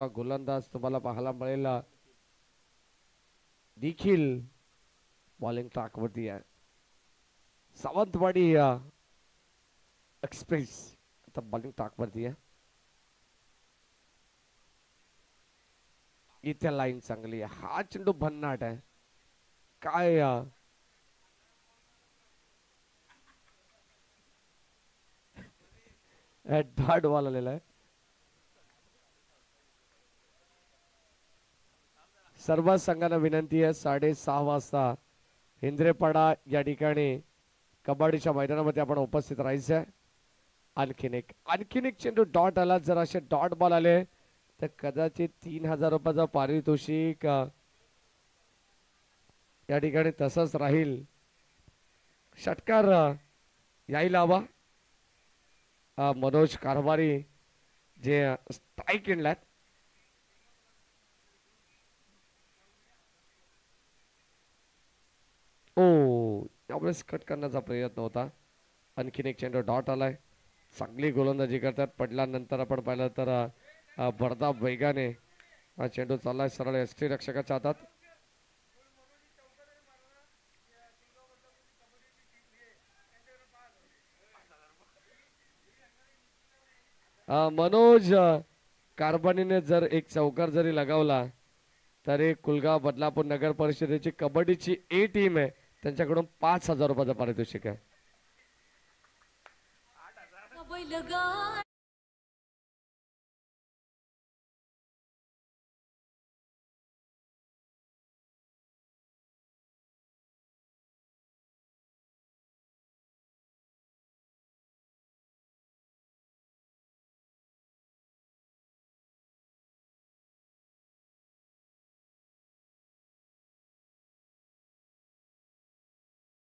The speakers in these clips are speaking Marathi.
गोलंदाज तुम्हाला पाहायला मिळेल देखील बॉलिंग ट्रॅकवरती आहे. सावंतवाडी एक्सप्रेस आता बॉलिंग ट्रॅकवरती आहे. इथे लाईन चांगली आहे. हा चेंडू भन्नाट आहे. काय डॉट बॉल आलेला आहे. सर्व संघांना विनंती आहे 6:30 वाजता हिंद्रेपाडा या ठिकाणी कबड्डीच्या मैदानामध्ये आपण उपस्थित राहायचं आहे. आणखीन एक चेंडू डॉट आला. जर असे डॉट बॉल आले तर कदाचित 3,000 रुपयाचं पारितोषिक या ठिकाणी तसंच राहील. षटकार यायला हवा. मनोज कारभारी जे स्ट्राईक इंडलात. ओ यावेळेस कट करण्याचा प्रयत्न होता. आणखीन एक चेंडू डॉट आलाय. चांगली गोलंदाजी करतात. पडल्यानंतर आपण पाहिलं तर भरदा वेगाने हा चेंडू चाललाय सरळ एसटी रक्षकाच्या हातात. मनोज कारभारीने जर एक चौकार जरी लगावला तरी कुलगाव बदलापूर नगर परिषदेची कबड्डीची ए टीम आहे त्यांच्याकडून 5,000 रुपयाचं पारितोषिक आहे.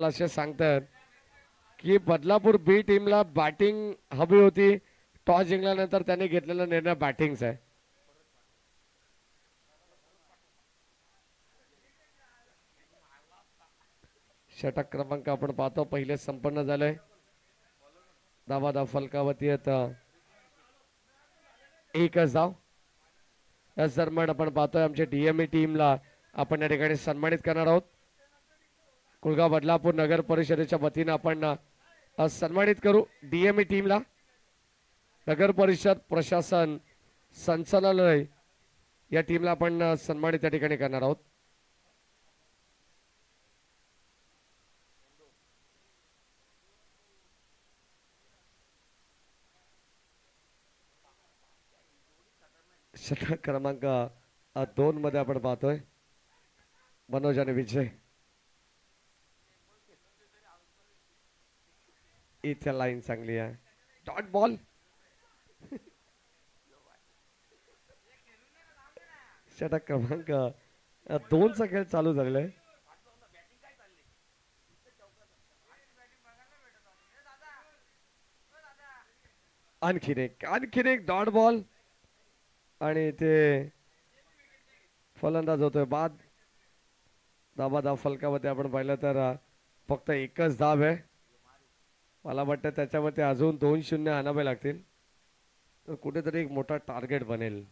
असे सांगतात की बदलापूर बी टीमला बॅटिंग हवी होती. टॉस जिंकल्यानंतर त्यांनी घेतलेला निर्णय बॅटिंगचा आहे. षटक क्रमांक आपण पाहतो पहिले संपन्न झालंय. धाव फलकावती आहेत एकच धाव. याच दरम्यान आपण पाहतोय आमच्या डीएमए टीमला आपण या ठिकाणी सन्मानित करणार आहोत. कुलगाव बदलापूर नगर परिषदेच्या वतीनं आपण सन्मानित करू डीएमए टीमला. नगर परिषद प्रशासन संचालनालय या टीमला आपण सन्मानित या ठिकाणी करणार आहोत. षटक क्रमांक 2 मध्ये आपण पाहतोय मनोज आणि विजय. इथे लाईन चांगली आहे. Dot ball. षटक क्रमांक 2 चा खेळ चालू झालेला आहे. आणखीन एक डॉट बॉल आणि ते फलंदाज होतोय बाद. धाव फलकामध्ये आपण पाहिलं तर फक्त एकच धाव आहे. मला वाटतं त्याच्यामध्ये अजून 2-0 आणावे लागतील तर कुठेतरी एक मोठा टार्गेट बनेल.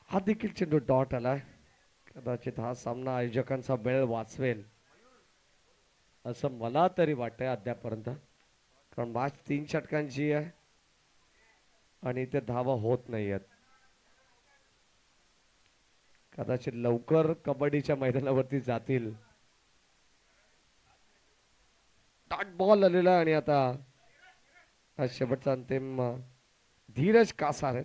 हा देखील चेंडू डॉट आलाय. कदाचित हा सामना आयोजकांचा वेळ वाचवेल असं मला तरी वाटतंय अद्यापर्यंत. कारण मॅच 3 षटकांची आहे आणि ते धावा होत नाही आहेत. कदाचित लवकर कबड्डीच्या मैदानावरती जातील. डॉट बॉल आलेला आणि आता हा शेवटचा अंतिम धीरज कासार आहे.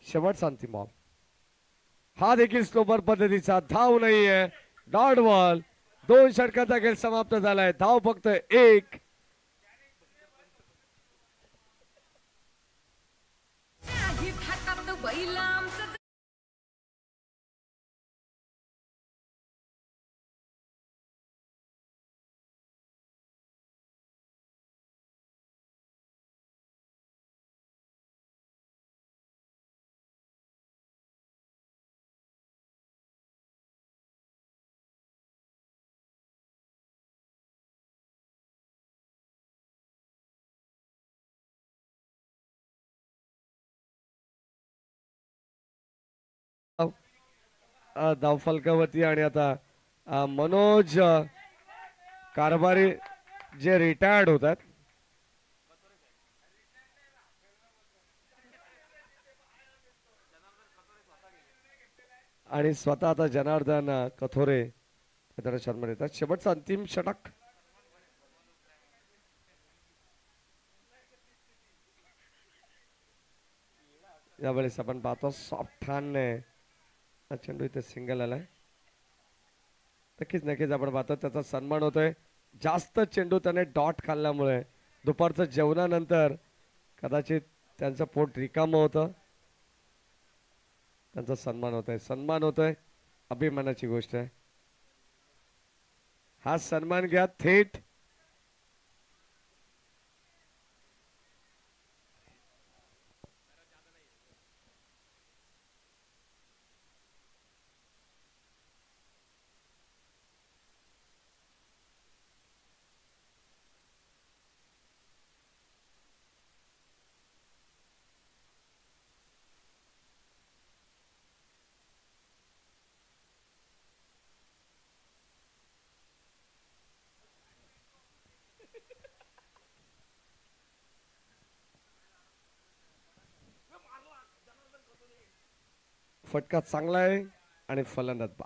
शेवटचा अंतिम बॉल. हा देखील स्लोपर पद्धतीचा धाव नाहीये. Dot ball. 2 षटकाचा खेळ समाप्त झालाय. धाव फक्त 1. धावफलकावरती आणि आता मनोज कारभारी जे रिटायर्ड होतात आणि स्वतः आता जनार्दन कथोरे मैदानात शर्मा येतात. शेवटचा अंतिम षटक. यावेळेस आपण पाहतो सॉफ्ट हॅन्डने चेंडू इथे सिंगल आलाय. नक्कीच नक्कीच आपण पाहतो त्याचा सन्मान होतोय. जास्त चेंडू त्याने डॉट खाल्ल्यामुळे दुपारचं जेवणानंतर कदाचित त्यांचं पोट रिकामं होतं. त्यांचा सन्मान होतोय, सन्मान होतोय, अभिमानाची गोष्ट आहे. हा सन्मान घ्या थेट फटका चांगला आहे आणि फलंदाज बा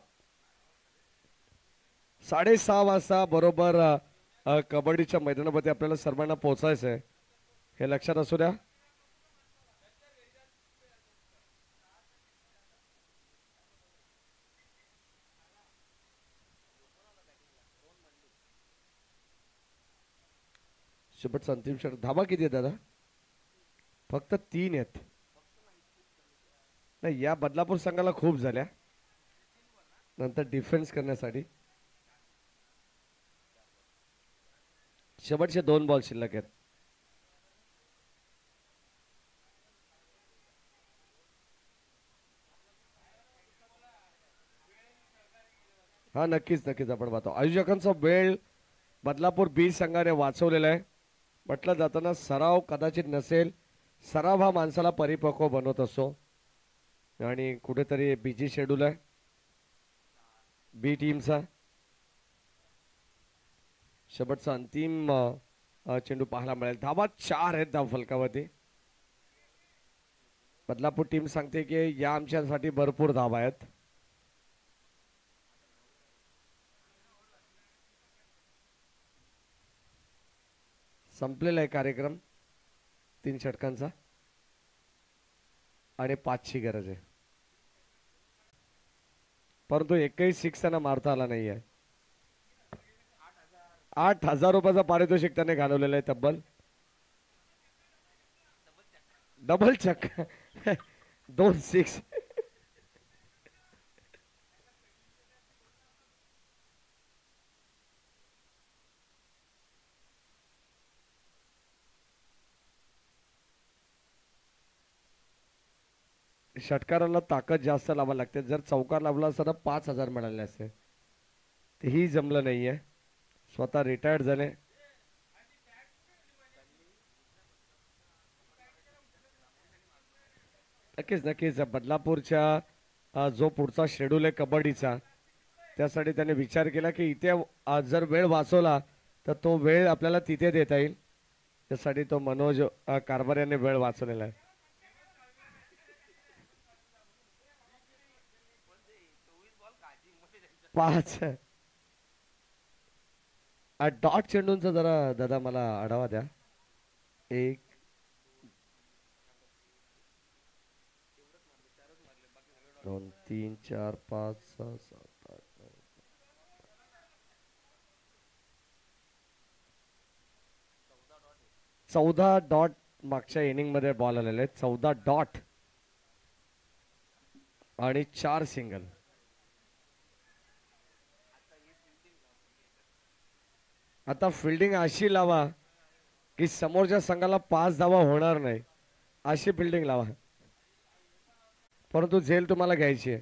6:30 वाजता बरोबर कबड्डीच्या मैदानामध्ये आपल्याला सर्वांना पोहोचायचं आहे, हे लक्षात असू द्या. शेवटचा अंतिम षटक. धाबा किती आहे दादा? फक्त 3 आहेत. नाही, या बदलापूर संघाला खूप झाल्या नंतर डिफेन्स करण्यासाठी. शेवटचे 2 बॉल शिल्लक आहेत. हा नक्कीच नक्कीच आपण पाहतो आयोजकांचा वेळ बदलापूर बी संघाने वाचवलेला आहे. म्हटलं जाताना सराव कदाचित नसेल, सराव हा माणसाला परिपक्व बनवत असतो आणि कुठेतरी बिजी शेड्यूल आहे बी टीमचा. शेवटचा अंतिम चेंडू पाहायला मिळेल. धाबा 4 आहेत धाव फलकावरती. बदलापूर टीम सांगते की या आमच्यासाठी भरपूर धाबा आहेत. संपलेला आहे कार्यक्रम 3 षटकांचा आणि 5ची गरज आहे, परंतु एकही 6 त्यांना मारता आला नाहीये. 8,000 रुपयाचा पारितोषिक त्याने घालवलेलं आहे तब्बल. डबल चक 2 6. षटकाराला ताकद जास्त लावावी लागते. जर चौकार लावला असता 5,000 मिळाले असते, तेही जमलं नाहीये. स्वतः रिटायर्ड झाले. नक्कीच नक्कीच बदलापूरच्या जो पुढचा शेड्यूल आहे कबड्डीचा, त्यासाठी त्याने विचार केला की इथे जर वेळ वाचवला तर तो वेळ आपल्याला तिथे देता येईल. त्यासाठी तो मनोज कारभार याने वेळ वाचवलेला आहे. 5 डॉट चेंडूंचा जरा दादा मला आढावा द्या. 1 2 3 4 5 6 7 8 9 14 डॉट मागच्या इनिंग मध्ये बॉल आलेले आहेत. 14 डॉट आणि 4 सिंगल. आता फिल्डिंग अशी लावा की समोरच्या संघाला 5 धावा होणार नाही, अशी फिल्डिंग लावा, परंतु झेल तुम्हाला घ्यायची आहे.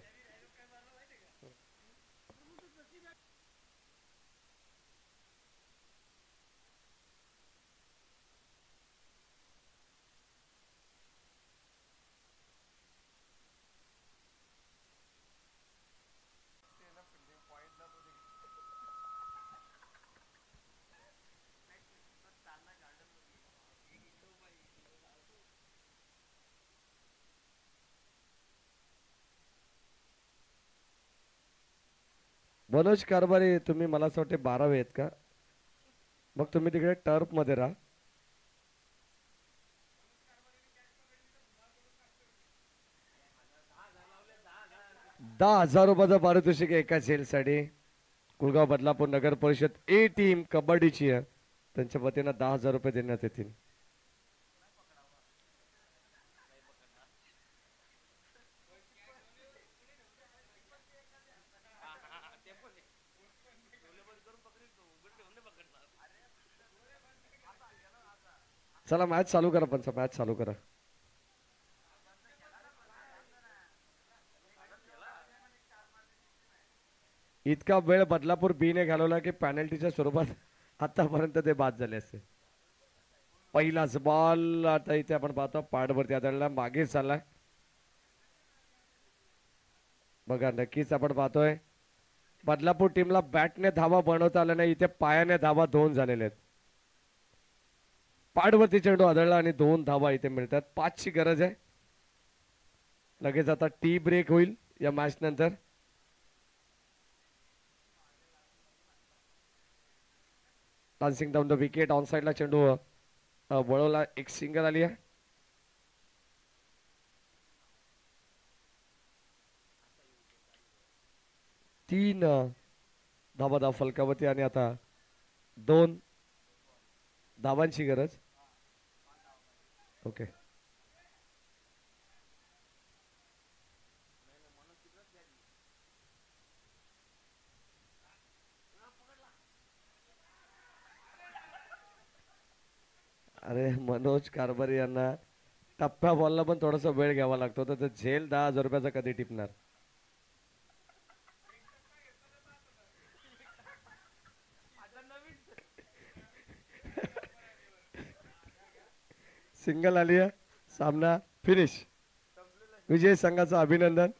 मनोज कारभारी तुम्ही मला असं वाटते 12वे आहेत का? मग तुम्ही तिकडे टर्फ मध्ये राहा. 10,000 रुपयाचं पारितोषिक आहे एका झेलसाठी. कुळगाव बदलापूर नगर परिषद ए टीम कबड्डीची आहे. त्यांच्या वतीनं 10,000 रुपये देण्यात येतील. चला मॅच चालू करा, पण मॅच चालू करा. इतका वेळ बदलापूर बीने घालवला की पॅनल्टीच्या स्वरूपात आतापर्यंत ते बाद झाले असते. पहिलाच बॉल आता इथे आपण पाहतो पाडवरती आदळला, मागे चाललाय. बघा नक्कीच आपण पाहतोय बदलापूर टीमला बॅटने धावा बनवता आला नाही, इथे पायाने धावा 2 झालेले आहेत. पाडवरती चेंडू आदळला आणि 2 धावा इथे मिळतात. 5 ची गरज आहे. लगेच आता टी ब्रेक होईल या मॅच नंतर. Dancing down the wicket on साइडला चेंडू वळवला, एक सिंगल आली आहे. तीन धावा फलकावती आणि आता 2 धावांची गरज. ओके अरे मनोज कारभारी यांना टप्प्या बॉलला पण थोडासा वेळ घ्यावा लागतो, तर झेल 10,000 रुपयाचा कधी टिपणार. सिंगल आली आहे. सामना फिनिश. विजय संघाचं अभिनंदन.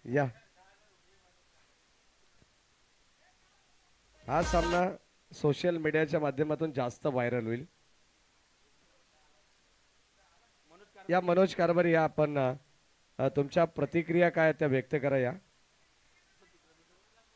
या हा सामना सोशल मीडियाच्या माध्यमातून जास्त व्हायरल होईल. या मनोज कारभारी या आपण तुमच्या प्रतिक्रिया काय त्या व्यक्त करा या.